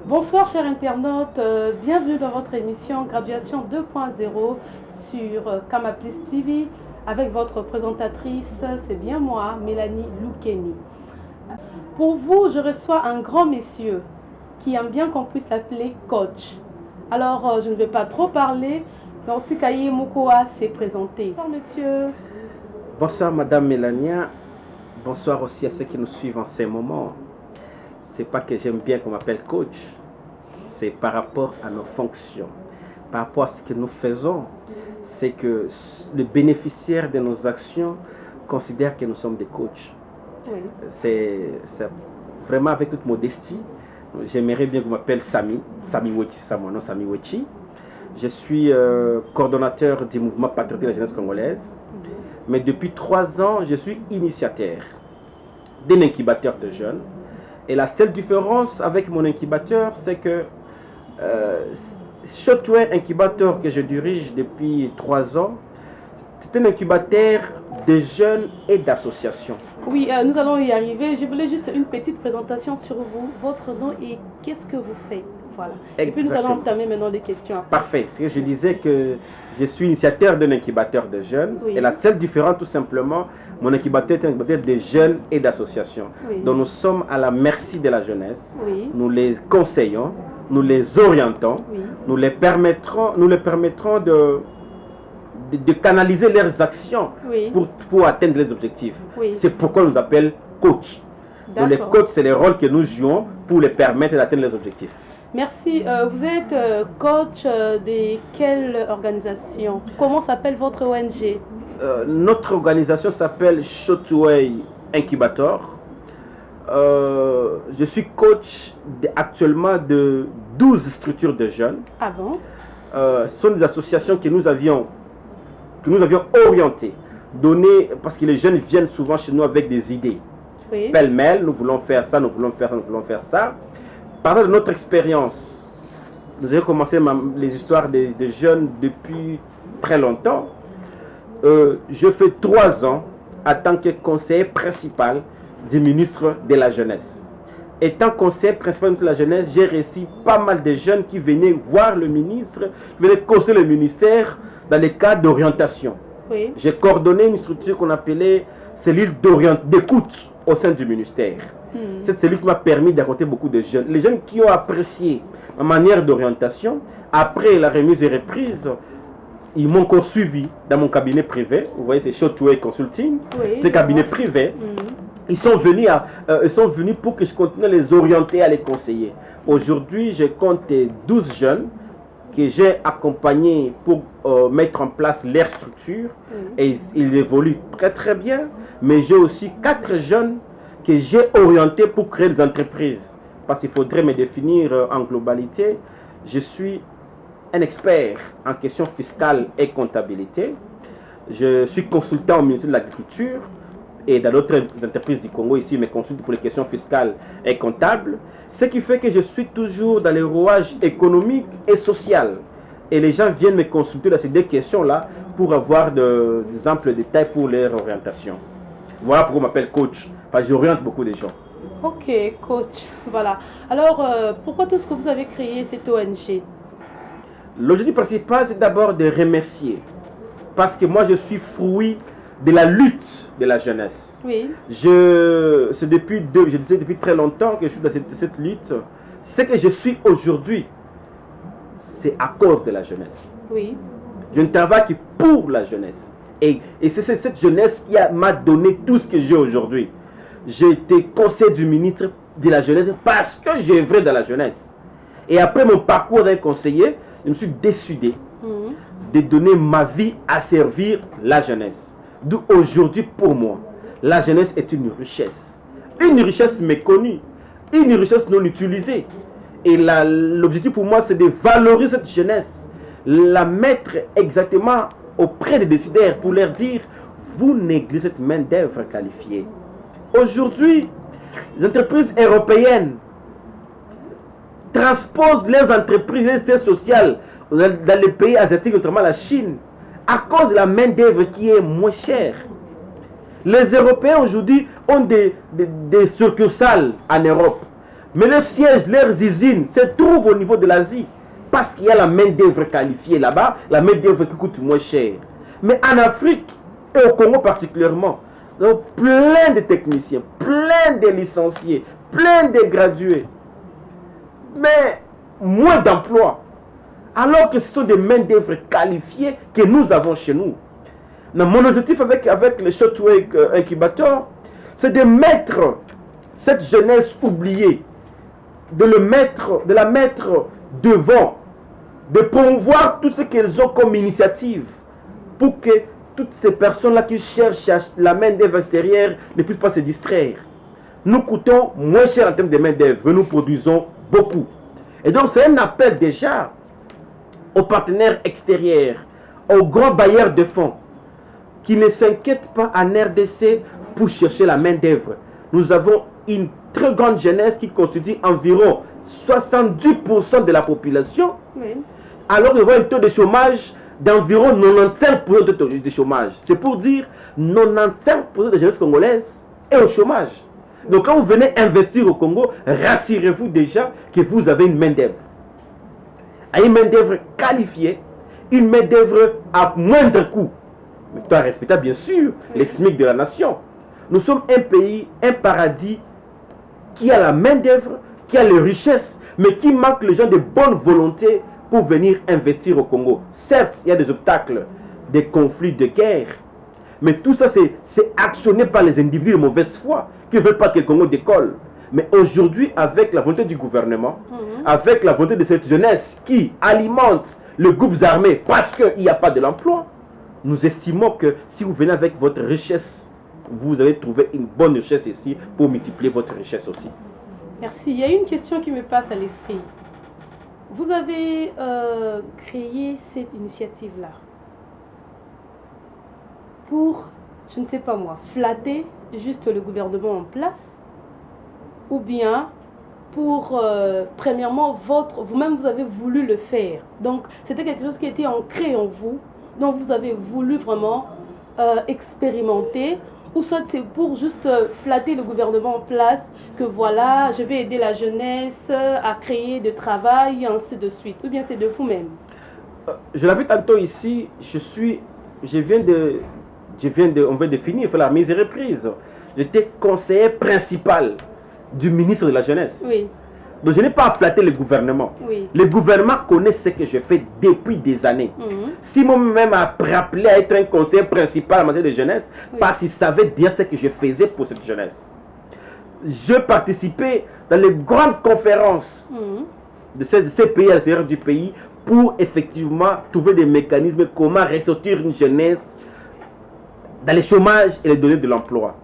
Bonsoir chers internautes, bienvenue dans votre émission Graduation 2.0 sur Kamaplis TV avec votre présentatrice, c'est bien moi, Mélanie Loukeni. Pour vous, je reçois un grand monsieur qui aime bien qu'on puisse l'appeler coach. Alors, je ne vais pas trop parler, Nortikaye Mokoa s'est présenté. Bonsoir monsieur. Bonsoir Madame Mélania, bonsoir aussi à ceux qui nous suivent en ces moments. C'est pas que j'aime bien qu'on m'appelle coach, c'est par rapport à nos fonctions, par rapport à ce que nous faisons. C'est que le bénéficiaire de nos actions considère que nous sommes des coachs. Oui. C'est vraiment avec toute modestie. J'aimerais bien qu'on m'appelle Sami Wechi, c'est mon nom, Sami Wechi. Je suis coordonnateur du mouvement patriotique de la jeunesse congolaise. Mais depuis 3 ans, je suis initiateur d'un incubateur de jeunes. Et la seule différence avec mon incubateur, c'est que Shotway Incubateur que je dirige depuis 3 ans, c'est un incubateur de jeunes et d'associations. Oui, nous allons y arriver. Je voulais juste une petite présentation sur vous, votre nom et qu'est-ce que vous faites. Voilà. Et puis nous allons entamer maintenant des questions. Parfait. Ce que je disais que je suis initiateur d'un incubateur de jeunes. Oui. Et la seule différence, tout simplement, mon incubateur est un incubateur de jeunes et d'associations. Oui. Donc nous sommes à la merci de la jeunesse. Oui. Nous les conseillons, nous les orientons, oui. nous les permettrons de canaliser leurs actions oui. pour atteindre les objectifs. Oui. C'est pourquoi on nous appelle coach. Donc les coachs, c'est les rôles que nous jouons pour les permettre d'atteindre les objectifs. Merci. Vous êtes coach de quelle organisation? Comment s'appelle votre ONG? Notre organisation s'appelle Shotway Incubator. Je suis coach actuellement de 12 structures de jeunes. Ah bon? Ce sont des associations que nous avions orientées, données, parce que les jeunes viennent souvent chez nous avec des idées. Oui. Pêle-mêle, nous voulons faire ça, nous voulons faire ça, nous voulons faire ça. Parlant de notre expérience, nous avons commencé les histoires des jeunes depuis très longtemps. Je fais 3 ans en tant que conseiller principal du ministre de la Jeunesse. Étant conseiller principal de la Jeunesse, j'ai reçu pas mal de jeunes qui venaient voir le ministre, qui venaient consulter le ministère dans les cas d'orientation. Oui. J'ai coordonné une structure qu'on appelait cellule d'écoute au sein du ministère. Cette cellule qui m'a permis d'accrocher beaucoup de jeunes. Les jeunes qui ont apprécié ma manière d'orientation, après la remise et reprise, ils m'ont encore suivi dans mon cabinet privé. Vous voyez, c'est Shotway Consulting. Oui, c'est cabinet privé. Ils sont venus pour que je continue à les orienter, à les conseiller. Aujourd'hui, je compte 12 jeunes que j'ai accompagnés pour mettre en place leur structure. Et ils évoluent très très bien. Mais j'ai aussi 4 jeunes que j'ai orientés pour créer des entreprises. Parce qu'il faudrait me définir en globalité. Je suis un expert en questions fiscales et comptabilité. Je suis consultant au ministère de l'Agriculture et dans d'autres entreprises du Congo ici, je me consulte pour les questions fiscales et comptables. Ce qui fait que je suis toujours dans les rouages économiques et social. Et les gens viennent me consulter dans ces 2 questions-là pour avoir des amples détails pour leur orientation. Voilà pourquoi on m'appelle coach, parce que j'oriente beaucoup de gens. Ok, coach. Voilà. Alors, pourquoi est-ce que vous avez créé cette ONG? L'objectif principal, c'est d'abord de remercier. Parce que moi, je suis fruit de la lutte de la jeunesse. Oui. C'est depuis très longtemps que je suis dans cette lutte. Ce que je suis aujourd'hui, c'est à cause de la jeunesse. Oui. Je ne travaille que pour la jeunesse. Et c'est cette jeunesse qui m'a donné tout ce que j'ai aujourd'hui. J'ai été conseiller du ministre de la jeunesse parce que j'ai œuvré dans la jeunesse. Et après mon parcours d'un conseiller, je me suis décidé de donner ma vie à servir la jeunesse. D'où aujourd'hui, pour moi, la jeunesse est une richesse. Une richesse méconnue, une richesse non utilisée. Et l'objectif pour moi, c'est de valoriser cette jeunesse, la mettre exactement auprès des décideurs pour leur dire, vous négligez cette main-d'œuvre qualifiée. Aujourd'hui, les entreprises européennes transposent leurs entreprises, les services sociaux dans les pays asiatiques, notamment la Chine, à cause de la main-d'œuvre qui est moins chère. Les Européens aujourd'hui ont des succursales en Europe. Mais leurs sièges, leurs usines se trouvent au niveau de l'Asie. Parce qu'il y a la main-d'œuvre qualifiée là-bas, la main-d'œuvre qui coûte moins cher. Mais en Afrique, et au Congo particulièrement, donc plein de techniciens, plein de licenciés, plein de gradués. Mais moins d'emplois. Alors que ce sont des main-d'œuvre qualifiées que nous avons chez nous. Mon objectif avec le Shortwave Incubator, c'est de mettre cette jeunesse oubliée, de la mettre devant, de promouvoir tout ce qu'elles ont comme initiative pour que toutes ces personnes-là qui cherchent la main-d'œuvre extérieure ne puissent pas se distraire. Nous coûtons moins cher en termes de main-d'œuvre, mais nous produisons beaucoup. Et donc, c'est un appel déjà aux partenaires extérieurs, aux grands bailleurs de fonds, qui ne s'inquiètent pas en RDC pour chercher la main-d'œuvre. Nous avons une très grande jeunesse qui constitue environ 70% de la population, oui. Alors nous avons un taux de chômage d'environ 95% de chômage. C'est pour dire 95% des jeunesses congolaises est au chômage. Donc quand vous venez investir au Congo, rassurez-vous déjà que vous avez une main-d'œuvre. Une main-d'œuvre qualifiée, une main-d'œuvre à moindre coût. Mais tout en respectant bien sûr les SMIC de la nation. Nous sommes un pays, un paradis qui a la main-d'œuvre, qui a les richesses, mais qui manque les gens de bonne volonté pour venir investir au Congo. Certes, il y a des obstacles, des conflits, de guerre, mais tout ça c'est actionné par les individus de mauvaise foi qui ne veulent pas que le Congo décolle. Mais aujourd'hui, avec la volonté du gouvernement, avec la volonté de cette jeunesse qui alimente les groupes armés parce qu'il n'y a pas de l'emploi, nous estimons que si vous venez avec votre richesse, vous allez trouver une bonne richesse ici pour multiplier votre richesse aussi. Merci. Il y a une question qui me passe à l'esprit. Vous avez créé cette initiative-là pour, je ne sais pas moi, flatter juste le gouvernement en place, ou bien pour, premièrement, vous-même vous avez voulu le faire. Donc, c'était quelque chose qui était ancré en vous, dont vous avez voulu vraiment expérimenter, ou soit c'est pour juste flatter le gouvernement en place, que voilà, je vais aider la jeunesse à créer de travail, et ainsi de suite, ou bien c'est de vous-même. Je l'avais tantôt ici, on va définir, faire la mise et reprise. J'étais conseiller principal du ministre de la Jeunesse. Oui. Donc je n'ai pas à flatter le gouvernement. Oui. Le gouvernement connaît ce que je fais depuis des années. Si moi-même m'a rappelé à être un conseiller principal en matière de jeunesse, parce qu'il savait bien ce que je faisais pour cette jeunesse. Je participais dans les grandes conférences de ces pays à l'extérieur du pays pour effectivement trouver des mécanismes comment ressortir une jeunesse dans le chômage et les donner de l'emploi.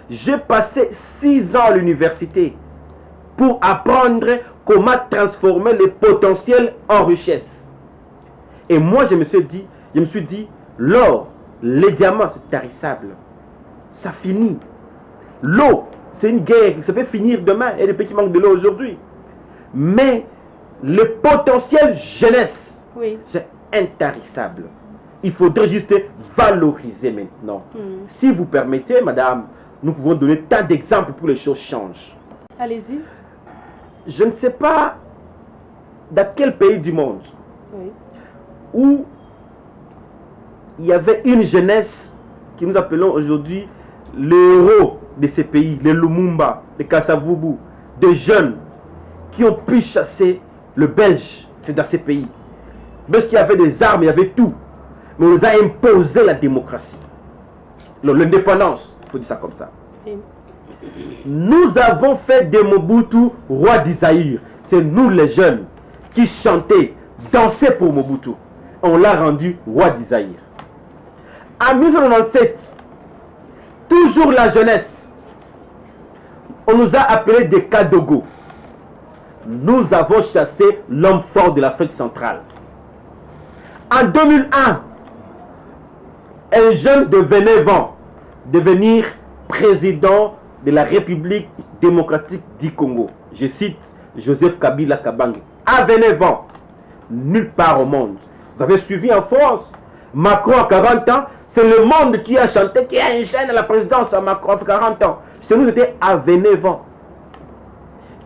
J'ai passé 6 ans à l'université pour apprendre comment transformer le potentiel en richesse. Et moi, je me suis dit, l'or, les diamants, c'est tarissable. Ça finit. L'eau, c'est une guerre, ça peut finir demain. Il y a des pays qui manquent de l'eau aujourd'hui. Mais le potentiel jeunesse, c'est intarissable. Il faudrait juste valoriser maintenant. Si vous permettez, madame, nous pouvons donner tant d'exemples pour que les choses changent. Allez-y. Je ne sais pas dans quel pays du monde où il y avait une jeunesse que nous appelons aujourd'hui les héros de ces pays, les Lumumba, les Kasavubu, des jeunes qui ont pu chasser le Belge, c'est dans ces pays. Parce qu'il y avait des armes, il y avait tout. Mais on nous a imposé la démocratie, l'indépendance, il faut dire ça comme ça. Nous avons fait de Mobutu roi d'Isaïr. C'est nous les jeunes qui chantaient, dansaient pour Mobutu. On l'a rendu roi d'Isaïr. En 1997, toujours la jeunesse, on nous a appelés des Kadogo. Nous avons chassé l'homme fort de l'Afrique centrale. En 2001, un jeune venait devenir président de la République démocratique du Congo. Je cite Joseph Kabila Kabange. À 29 ans, nulle part au monde. Vous avez suivi en France, Macron à 40 ans, C'est le monde qui a chanté, qui a enchaîné la présidence à Macron 40 ans. Chez nous, c'était Avenevent,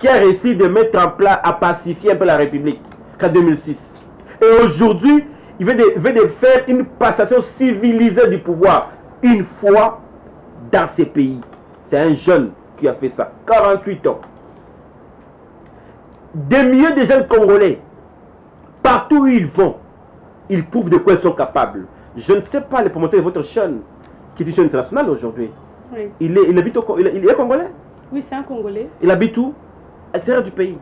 qui a réussi de mettre en place, à pacifier un peu la République en 2006. Et aujourd'hui, il veut de faire une passation civilisée du pouvoir une fois dans ces pays. C'est un jeune qui a fait ça, 48 ans. Des milliers de jeunes Congolais, partout où ils vont, ils prouvent de quoi ils sont capables. Je ne sais pas le promoteur de votre chaîne, qui est une chaîne internationale aujourd'hui. Oui. Il est Congolais? Oui, c'est un Congolais. Il habite où? À l'extérieur du pays.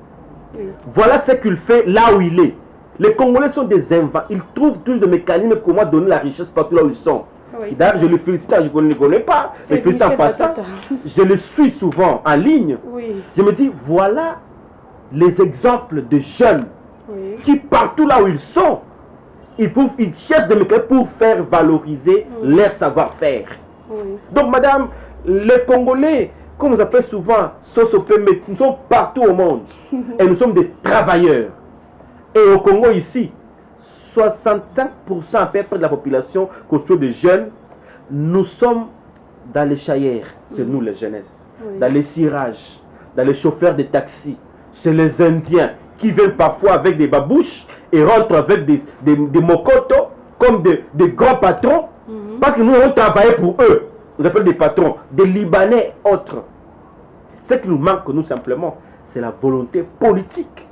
Oui. Voilà ce qu'il fait là où il est. Les Congolais sont des invents. Ils trouvent tous des mécanismes pour moi donner la richesse partout là où ils sont. Oui, d'ailleurs, je le félicite, je ne le connais pas. Je le félicite en passant. Je le suis souvent en ligne. Oui. Je me dis, voilà les exemples de jeunes qui partout là où ils sont, ils cherchent des mécanismes pour faire valoriser leur savoir-faire. Oui. Donc, madame, les Congolais, comme on appelle souvent, nous sommes partout au monde. Et nous sommes des travailleurs. Et au Congo ici, 65% à peu près de la population constituée de jeunes, nous sommes dans les chayères, c'est nous les jeunesses, dans les cirages, dans les chauffeurs de taxi, chez les Indiens qui viennent parfois avec des babouches et rentrent avec des mokotos comme des grands patrons, parce que nous avons travaillé pour eux. Nous appelons des patrons, des Libanais et autres. Ce qui nous manque, nous simplement, c'est la volonté politique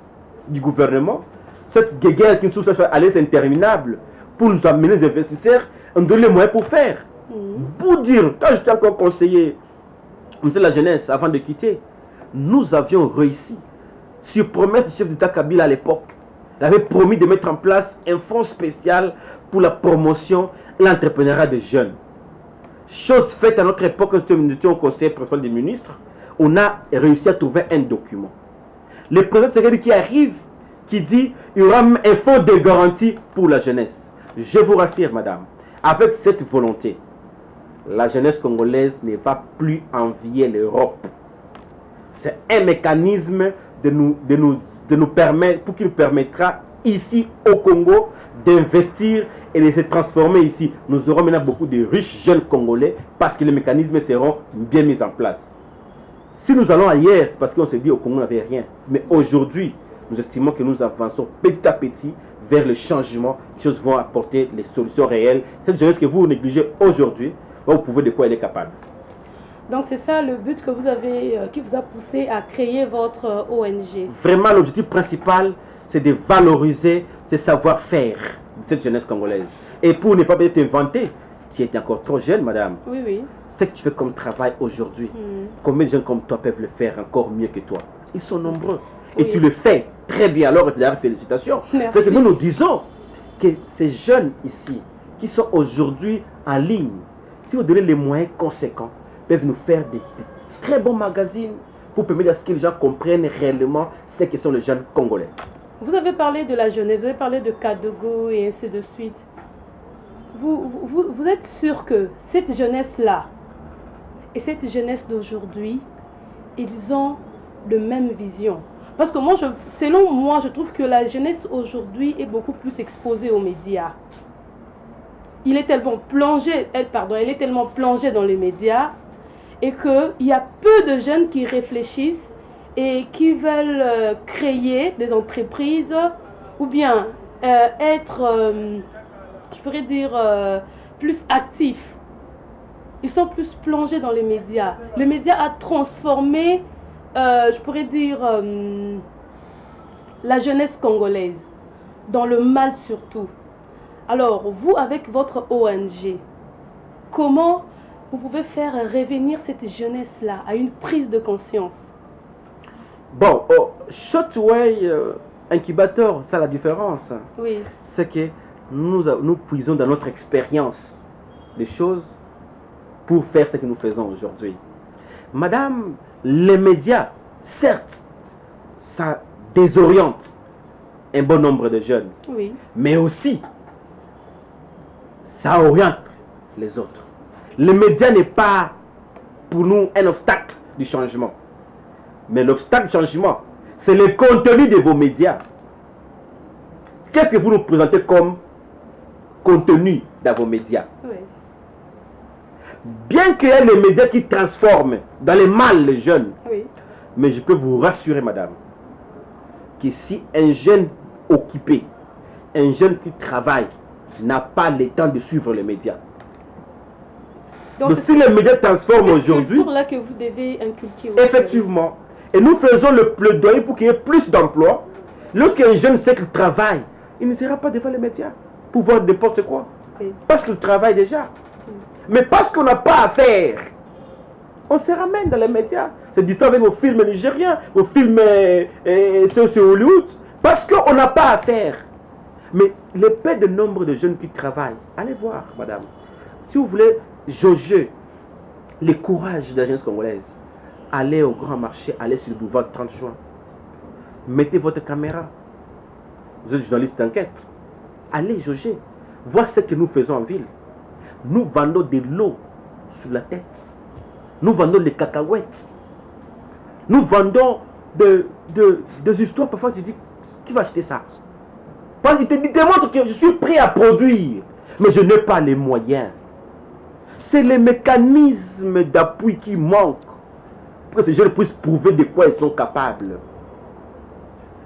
du gouvernement. Cette guerre qui nous souffre à l'aise interminable pour nous amener les investisseurs, on donne les moyens pour faire. Pour dire, quand j'étais encore conseiller de la jeunesse avant de quitter, nous avions réussi, sur promesse du chef d'État Kabila à l'époque. Il avait promis de mettre en place un fonds spécial pour la promotion et l'entrepreneuriat des jeunes. Chose faite à notre époque, quand nous étions au conseil principal des ministres, on a réussi à trouver un document. Le président Tshisekedi qui arrive, qui dit il y aura un fonds de garantie pour la jeunesse. Je vous rassure, madame, avec cette volonté, la jeunesse congolaise ne va plus envier l'Europe. C'est un mécanisme de nous permettre, pour qu'il nous permettra ici au Congo d'investir et de se transformer ici. Nous aurons maintenant beaucoup de riches jeunes Congolais parce que les mécanismes seront bien mis en place. Si nous allons ailleurs, c'est parce qu'on se dit au Congo on n'avait rien. Mais aujourd'hui, nous estimons que nous avançons petit à petit vers le changement, les choses vont apporter les solutions réelles. Cette jeunesse que vous négligez aujourd'hui, vous pouvez de quoi elle est capable. Donc c'est ça le but que vous avez, qui vous a poussé à créer votre ONG. Vraiment, l'objectif principal, c'est de valoriser ce savoir-faire de cette jeunesse congolaise. Et pour ne pas être inventé, tu es encore trop jeune, madame. Oui, oui. Ce que tu fais comme travail aujourd'hui, combien de jeunes comme toi peuvent le faire encore mieux que toi? Ils sont nombreux. Et tu le fais très bien. Alors, félicitations. Merci. Parce que nous disons que ces jeunes ici, qui sont aujourd'hui en ligne, si vous donnez les moyens conséquents, peuvent nous faire des très bons magazines pour permettre à ce que les gens comprennent réellement ce que sont les jeunes congolais. Vous avez parlé de la jeunesse, vous avez parlé de Kadogo et ainsi de suite. Vous êtes sûr que cette jeunesse-là et cette jeunesse d'aujourd'hui, ils ont la même vision? Parce que moi, selon moi, je trouve que la jeunesse aujourd'hui est beaucoup plus exposée aux médias. Elle est tellement plongée dans les médias et qu'il y a peu de jeunes qui réfléchissent et qui veulent créer des entreprises ou bien être, je pourrais dire, plus actifs. Ils sont plus plongés dans les médias. Le média a transformé, je pourrais dire, la jeunesse congolaise, dans le mal surtout. Alors, vous, avec votre ONG, comment vous pouvez faire revenir cette jeunesse-là à une prise de conscience? Bon, Shotway Incubator, ça la différence. Oui. C'est que nous puisons dans notre expérience des choses pour faire ce que nous faisons aujourd'hui. Madame, les médias, certes, ça désoriente un bon nombre de jeunes. Oui. Mais aussi, ça oriente les autres. Les médias n'est pas pour nous un obstacle du changement. Mais l'obstacle du changement, c'est le contenu de vos médias. Qu'est-ce que vous nous présentez comme contenu dans vos médias? Oui. Bien qu'il y ait les médias qui transforment dans les mal les jeunes, mais je peux vous rassurer, madame, que si un jeune occupé, un jeune qui travaille, n'a pas le temps de suivre les médias. Donc si les médias transforment aujourd'hui, c'est là que vous devez inculquer. Effectivement. Et nous faisons le plaidoyer pour qu'il y ait plus d'emplois. Lorsqu'un jeune sait qu'il travaille, il ne sera pas devant les médias pour voir n'importe quoi. Parce qu'il travaille déjà. Mais parce qu'on n'a pas à faire, on se ramène dans les médias. C'est distant avec vos films nigériens, vos films sur Hollywood. Parce qu'on n'a pas à faire. Mais le peu de nombre de jeunes qui travaillent, allez voir, madame. Si vous voulez jauger le courage de la jeunesse congolaise, allez au grand marché, allez sur le boulevard 30 juin. Mettez votre caméra. Vous êtes journaliste d'enquête. Allez jauger. Voir ce que nous faisons en ville. Nous vendons de l'eau sur la tête. Nous vendons des cacahuètes. Nous vendons des histoires. Parfois, tu dis, qui va acheter ça? Parce qu'il te démontre que je suis prêt à produire, mais je n'ai pas les moyens. C'est les mécanismes d'appui qui manquent pour que ces jeunes puissent prouver de quoi ils sont capables.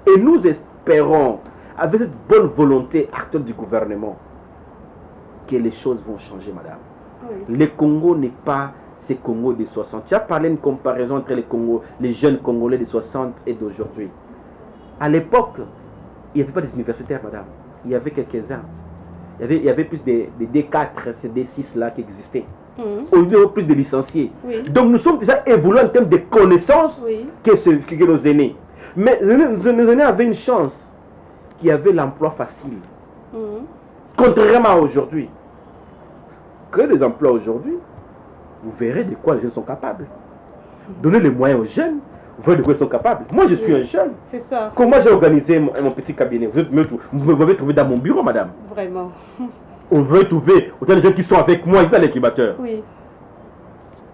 Et nous espérons, avec cette bonne volonté actuelle du gouvernement, que les choses vont changer, madame. Le Congo n'est pas ce Congo des 60. Tu as parlé d'une comparaison entre les jeunes Congolais des 60 et d'aujourd'hui. À l'époque, il n'y avait pas des universitaires, madame. Il y avait quelques-uns. Il y avait plus de D4, ces D6 là qui existaient. Aujourd'hui, il y a plus de licenciés. Donc nous sommes déjà évolués en termes de connaissances que nos aînés. Mais nos aînés avaient une chance, qui avait l'emploi facile. Contrairement à aujourd'hui. Que les emplois aujourd'hui, vous verrez de quoi les jeunes sont capables. Donnez les moyens aux jeunes, vous verrez de quoi ils sont capables. Moi, je suis un jeune. C'est ça. Comment j'ai organisé mon petit cabinet? Vous m'avez trouvé dans mon bureau, madame. Vraiment. On veut trouver autant de gens qui sont avec moi ici dans l'incubateur. Oui.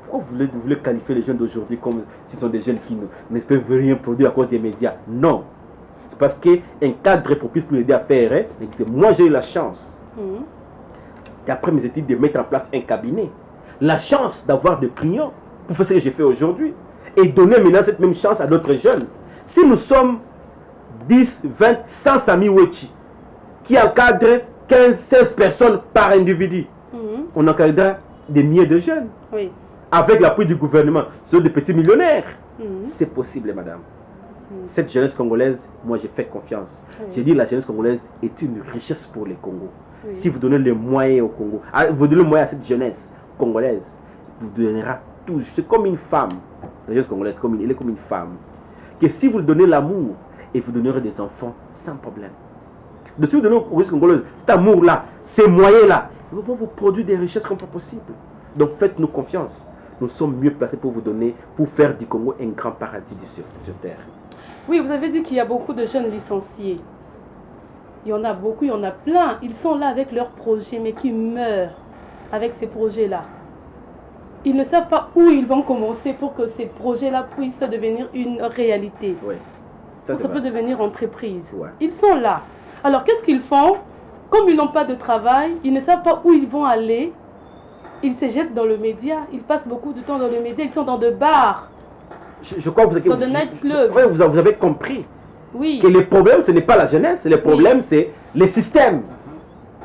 Pourquoi vous voulez qualifier les jeunes d'aujourd'hui comme s'ils sont des jeunes qui ne peuvent rien produire à cause des médias? Non. C'est parce qu'un cadre est propice pour aider à faire. Hein. Moi, j'ai eu la chance, après mes études, de mettre en place un cabinet. La chance d'avoir des clients pour faire ce que j'ai fait aujourd'hui. Et donner maintenant cette même chance à d'autres jeunes. Si nous sommes 10, 20, 100 Sami Wechi qui encadrent 15, 16 personnes par individu, on encadrera des milliers de jeunes. Oui. Avec l'appui du gouvernement, ce sont des petits millionnaires. C'est possible, madame. Cette jeunesse congolaise, moi j'ai fait confiance. J'ai dit la jeunesse congolaise est une richesse pour les Congos. Si vous donnez les moyens au Congo, vous donnez les moyens à cette jeunesse congolaise, vous donnera tout. C'est comme une femme. La jeunesse congolaise, elle est comme une femme. Que si vous lui donnez l'amour, et vous donnerez des enfants sans problème. De si vous donnez aux jeunesse congolaise cet amour-là, ces moyens-là, ils vont vous produire des richesses comme pas possible. Donc faites-nous confiance. Nous sommes mieux placés pour vous donner, pour faire du Congo un grand paradis sur terre. Oui, vous avez dit qu'il y a beaucoup de jeunes licenciés. Il y en a beaucoup, il y en a plein. Ils sont là avec leurs projets, mais qui meurent avec ces projets-là. Ils ne savent pas où ils vont commencer pour que ces projets-là puissent devenir une réalité. Oui. Ça peut devenir entreprise. Ouais. Ils sont là. Alors, qu'est-ce qu'ils font? Comme ils n'ont pas de travail, ils ne savent pas où ils vont aller. Ils se jettent dans le média. Ils passent beaucoup de temps dans le média. Ils sont dans de bars. Je crois que vous avez, dans de nightclubs. Vous avez compris. Oui. Que le problème, ce n'est pas la jeunesse. Le problème, c'est les systèmes.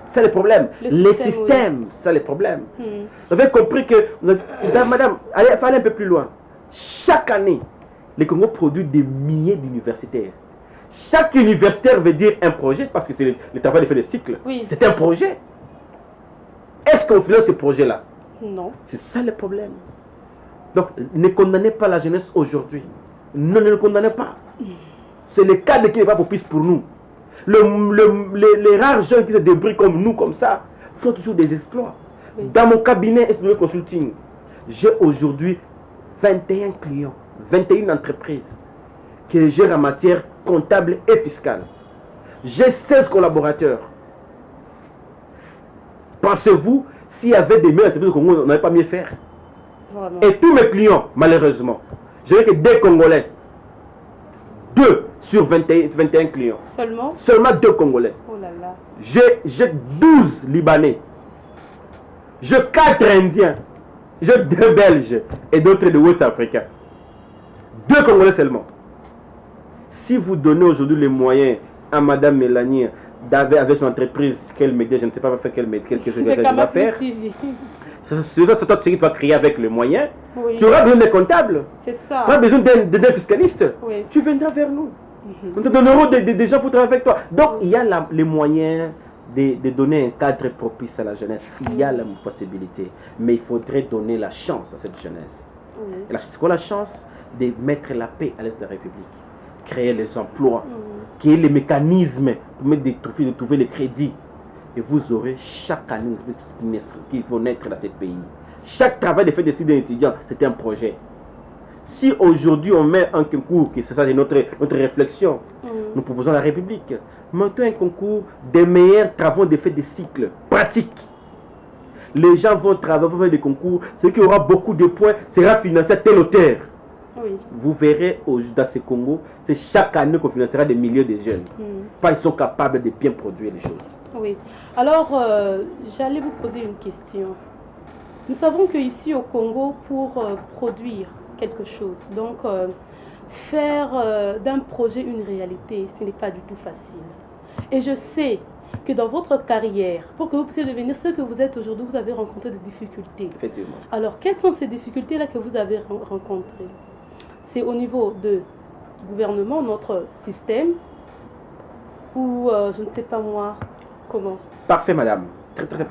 C'est le problème. Les systèmes, c'est le problème. Vous avez compris que, madame, allez un peu plus loin. Chaque année, le Congo produit des milliers d'universitaires. Chaque universitaire veut dire un projet, parce que c'est le travail de faire des cycles. Oui. C'est un projet. Est-ce qu'on finance ce projet-là? Non. C'est ça le problème. Donc, ne condamnez pas la jeunesse aujourd'hui. Ne le condamnez pas. C'est le cadre qui n'est pas propice pour nous. Les rares jeunes qui se débrouillent comme nous, comme ça, font toujours des exploits. Oui. Dans mon cabinet SPV Consulting, j'ai aujourd'hui 21 clients, 21 entreprises que je gère en matière comptable et fiscale. J'ai 16 collaborateurs. Pensez-vous, s'il y avait des meilleures entreprises au Congo, on n'allait pas mieux faire? Vraiment. Et tous mes clients, malheureusement, je n'ai que des Congolais. 2 sur 21 clients. Seulement 2 Congolais. Oh là là. J'ai 12 Libanais. J'ai 4 Indiens. J'ai 2 Belges et d'autres de West Africa. 2 Congolais seulement. Si vous donnez aujourd'hui les moyens à Madame Mélanie avec son entreprise, quel média, je ne sais pas faire quel média, quelque chose qu'elle va faire. C'est toi qui vas créer avec les moyens. Oui. Tu auras besoin d'un comptable. C'est ça. Tu auras besoin d'un fiscaliste. Oui. Tu viendras vers nous. Nous te donnerons des gens pour travailler avec toi. Donc, il y a les moyens de donner un cadre propice à la jeunesse. Il y a la possibilité. Mais il faudrait donner la chance à cette jeunesse. Oui. C'est quoi la chance? De mettre la paix à l'est de la République. Créer les emplois. Créer les mécanismes pour de trouver les crédits. Et vous aurez chaque année qui vont naître dans ce pays. Chaque travail de fait décider d'un étudiant, c'est un projet. Si aujourd'hui on met un concours, c'est ça notre réflexion, nous proposons à la République, mettons un concours des meilleurs travaux de fait des cycles pratiques. Les gens vont travailler, vont faire des concours, ce qui aura beaucoup de points sera financé à telle hauteur. Oui. Vous verrez dans ce Congo, c'est chaque année qu'on financera des milliers de jeunes. Ils sont capables de bien produire les choses. Oui. Alors, j'allais vous poser une question. Nous savons qu'ici au Congo, pour produire quelque chose, donc faire d'un projet une réalité, ce n'est pas du tout facile. Et je sais que dans votre carrière, pour que vous puissiez devenir ce que vous êtes aujourd'hui, vous avez rencontré des difficultés. Effectivement. Alors, quelles sont ces difficultés-là que vous avez rencontrées? C'est au niveau du gouvernement, notre système, ou je ne sais pas moi, comment? Parfait, madame.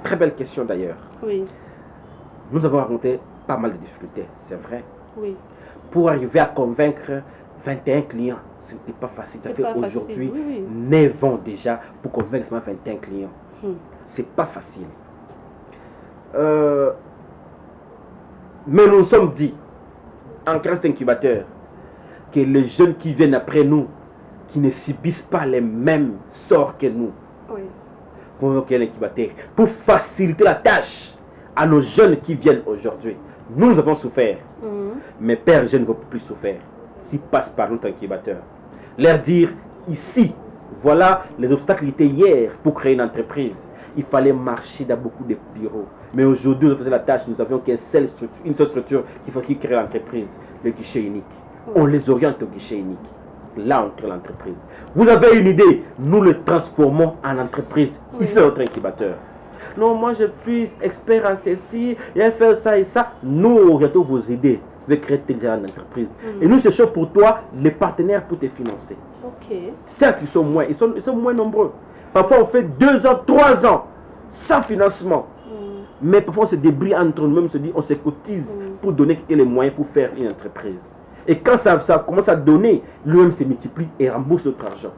Très belle question d'ailleurs. Oui. Nous avons rencontré pas mal de difficultés, c'est vrai. Oui. Pour arriver à convaincre 21 clients, ce n'était pas facile. Ça fait aujourd'hui 9 ans déjà pour convaincre 21 clients. C'est pas facile. Mais nous nous sommes dit, en classe d'incubateur, que les jeunes qui viennent après nous, qui ne subissent pas les mêmes sorts que nous, pour l'incubateur, pour faciliter la tâche à nos jeunes qui viennent aujourd'hui. Nous avons souffert, mais pères jeunes ne vont plus souffrir s'ils passent par notre incubateur. Leur dire, ici, voilà les obstacles qui étaient hier pour créer une entreprise. Il fallait marcher dans beaucoup de bureaux. Mais aujourd'hui, nous faisons la tâche, nous avions une seule structure qui crée l'entreprise, le guichet unique. On les oriente au guichet unique. Là, on crée l'entreprise. Vous avez une idée, nous le transformons en entreprise. Ici, c'est notre incubateur. Non, moi je suis expert en ceci, et faire ça et ça. Nous orientons vos idées. Vous créer déjà une entreprise. Et nous cherchons pour toi les partenaires pour te financer. Certes, ils sont moins nombreux. Parfois, on fait 2 ans, 3 ans sans financement. Mais parfois, on se débrouille entre nous-mêmes, on se cotise pour donner les moyens pour faire une entreprise. Et quand ça commence à donner, lui-même se multiplie et rembourse notre argent.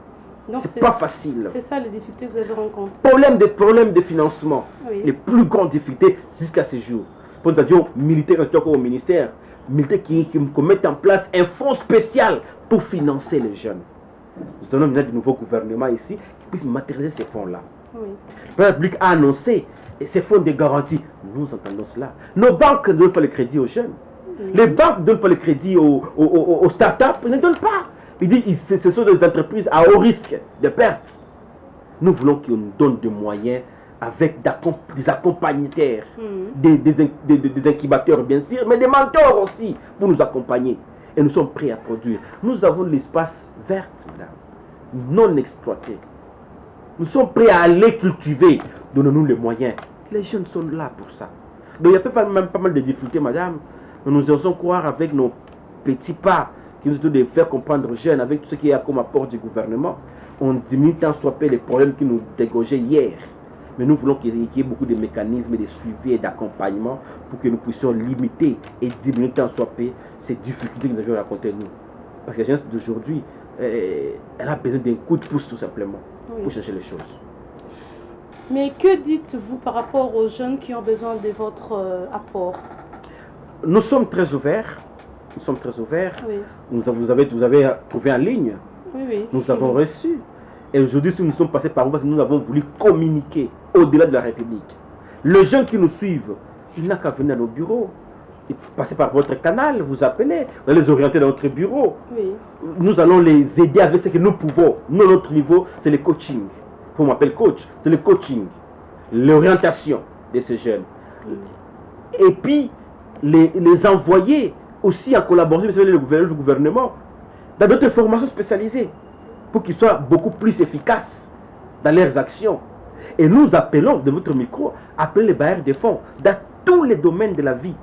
C'est pas facile. C'est ça les difficultés que vous avez rencontrées. Problème de financement. Les plus grandes difficultés jusqu'à ce jour. Nous avions militaires au ministère, militaires qui mettent en place un fonds spécial pour financer les jeunes. Nous donnons maintenant de nouveaux gouvernements ici qui puissent matérialiser ces fonds-là. La République a annoncé ces fonds de garantie. Nous entendons cela. Nos banques ne donnent pas le crédit aux jeunes. Les banques ne donnent pas le crédit aux start-up. Ils ne donnent pas. Ils disent que ce sont des entreprises à haut risque de perte. Nous voulons qu'ils nous donnent des moyens avec des accompagnateurs, des incubateurs bien sûr, mais des mentors aussi pour nous accompagner. Et nous sommes prêts à produire. Nous avons l'espace vert, madame, non exploité. Nous sommes prêts à aller cultiver. Donnons-nous les moyens. Les jeunes sont là pour ça. Donc il y a pas mal de difficultés, madame. Nous osons croire avec nos petits pas qui nous ont de faire comprendre aux jeunes avec tout ce qui est comme apport du gouvernement. On diminue tant soit peu les problèmes qui nous dégogeaient hier. Mais nous voulons qu'il y ait beaucoup de mécanismes de suivi et d'accompagnement pour que nous puissions limiter et diminuer tant soit peu ces difficultés que nous avions racontées nous. Parce que la jeunesse d'aujourd'hui, elle a besoin d'un coup de pouce tout simplement pour changer les choses. Mais que dites-vous par rapport aux jeunes qui ont besoin de votre apport? Nous sommes très ouverts. Nous sommes très ouverts. Vous avez trouvé en ligne. Nous avons reçu. Et aujourd'hui, si nous sommes passés par vous, parce que nous avons voulu communiquer au-delà de la République. Les jeunes qui nous suivent, il n'a qu'à venir à nos bureaux. Et passer par votre canal, vous appelez, vous allez les orienter dans notre bureau. Nous allons les aider avec ce que nous pouvons. Nous, notre niveau, c'est le coaching. On m'appelle coach, c'est le coaching. L'orientation de ces jeunes. Et puis, les envoyer aussi en collaboration avec le gouvernement dans d'autres formations spécialisées pour qu'ils soient beaucoup plus efficaces dans leurs actions. Et nous appelons de votre micro, appelez les bailleurs de fonds dans tous les domaines de la vie.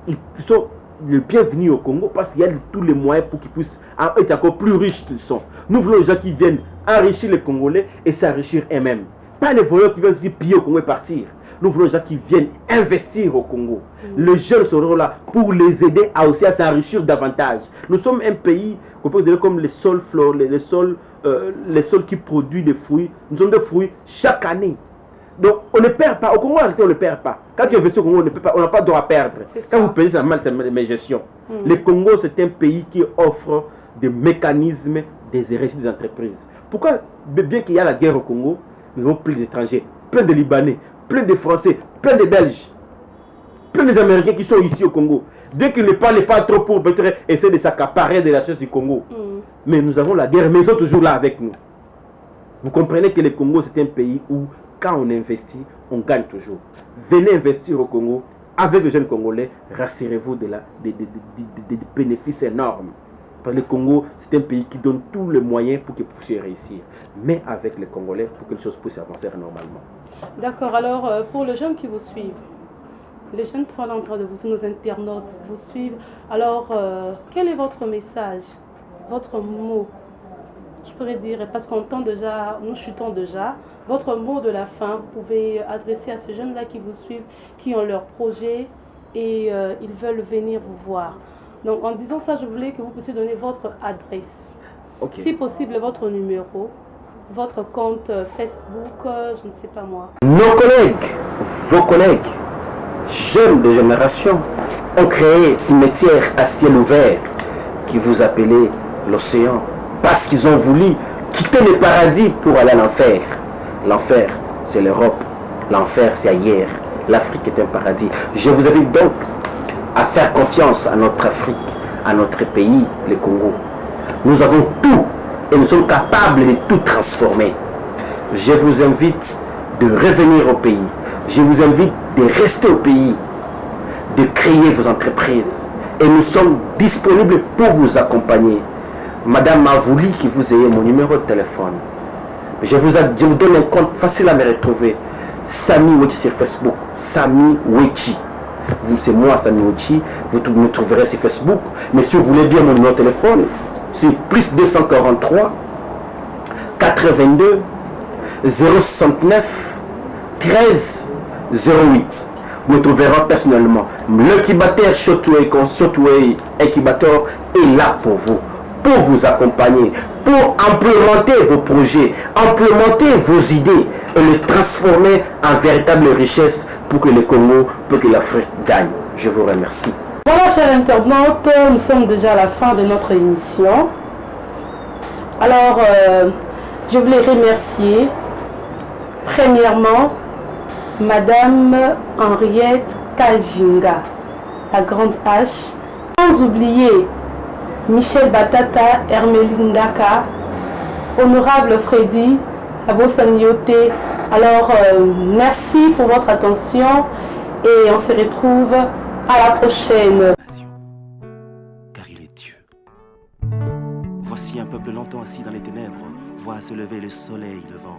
Ils sont les bienvenus au Congo parce qu'il y a tous les moyens pour qu'ils puissent être encore plus riches qu'ils sont. Nous voulons les gens qui viennent enrichir les Congolais et s'enrichir eux-mêmes. Pas les voleurs qui viennent aussi piller au Congo et partir. Nous voulons les gens qui viennent investir au Congo. Les jeunes seront là pour les aider aussi à s'enrichir davantage. Nous sommes un pays qu'on peut dire comme les sols qui produisent des fruits. Nous avons des fruits chaque année. Donc on ne perd pas. Au Congo, en réalité, on ne perd pas. Quand tu investis au Congo, on n'a pas de droit à perdre. Quand vous payez, c'est mal, c'est mes gestions. Le Congo, c'est un pays qui offre des mécanismes des réussites des entreprises. Pourquoi, bien qu'il y a la guerre au Congo, nous avons plein d'étrangers, plein de Libanais, plein de Français, plein de Belges, plein des Américains qui sont ici au Congo. Bien qu'ils ne parlent pas trop pour peut-être essayer de s'accaparer de la richesse du Congo. Mais nous avons la guerre, mais ils sont toujours là avec nous. Vous comprenez que le Congo, c'est un pays où, quand on investit, on gagne toujours. Venez investir au Congo avec les jeunes Congolais, rassurez-vous des bénéfices énormes. Parce que le Congo, c'est un pays qui donne tous les moyens pour qu'ils puissent réussir. Mais avec les Congolais, pour que les choses puissent avancer normalement. D'accord, alors pour les jeunes qui vous suivent, les jeunes sont là en train de vous, nos internautes vous suivent. Alors, quel est votre message, votre mot? Je pourrais dire, parce qu'on tend déjà, nous chutons déjà, votre mot de la fin, vous pouvez adresser à ces jeunes-là qui vous suivent, qui ont leur projet et ils veulent venir vous voir. Donc en disant ça, je voulais que vous puissiez donner votre adresse. Okay. Si possible, votre numéro, votre compte Facebook, je ne sais pas moi. Nos collègues, vos collègues, jeunes de génération, ont créé un cimetière à ciel ouvert qui vous appelez l'océan. Parce qu'ils ont voulu quitter le paradis pour aller à l'enfer. L'enfer, c'est l'Europe. L'enfer, c'est ailleurs. L'Afrique est un paradis. Je vous invite donc à faire confiance à notre Afrique, à notre pays, le Congo. Nous avons tout et nous sommes capables de tout transformer. Je vous invite de revenir au pays. Je vous invite de rester au pays, de créer vos entreprises. Et nous sommes disponibles pour vous accompagner. Madame m'a voulu que vous ayez mon numéro de téléphone. Je vous donne un compte facile à me retrouver. Sami Wechi sur Facebook. Sami Wechi. C'est moi, Sami Wechi. Vous me trouverez sur Facebook. Mais si vous voulez bien mon numéro de téléphone, c'est plus 243 82 069 13 08. Vous me trouverez personnellement. L'incubateur Shotway Incubator est là pour vous. Pour vous accompagner, pour implémenter vos projets, implémenter vos idées et les transformer en véritable richesse pour que le Congo, pour que l'Afrique gagne. Je vous remercie. Voilà, chers internautes, nous sommes déjà à la fin de notre émission. Alors, je voulais remercier premièrement Madame Henriette Kajinga, la grande H, sans oublier Michel Batata, Hermelindaka, honorable Freddy, Abosaniote. Alors, merci pour votre attention et on se retrouve à la prochaine. Car il est Dieu. Voici un peuple longtemps assis dans les ténèbres, voit se lever le soleil devant,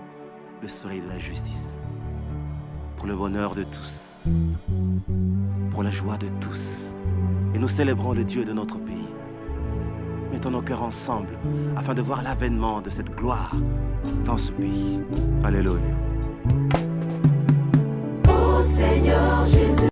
le soleil de la justice. Pour le bonheur de tous, pour la joie de tous. Et nous célébrons le Dieu de notre pays. Mettons nos cœurs ensemble afin de voir l'avènement de cette gloire dans ce pays. Alléluia. Ô Seigneur Jésus.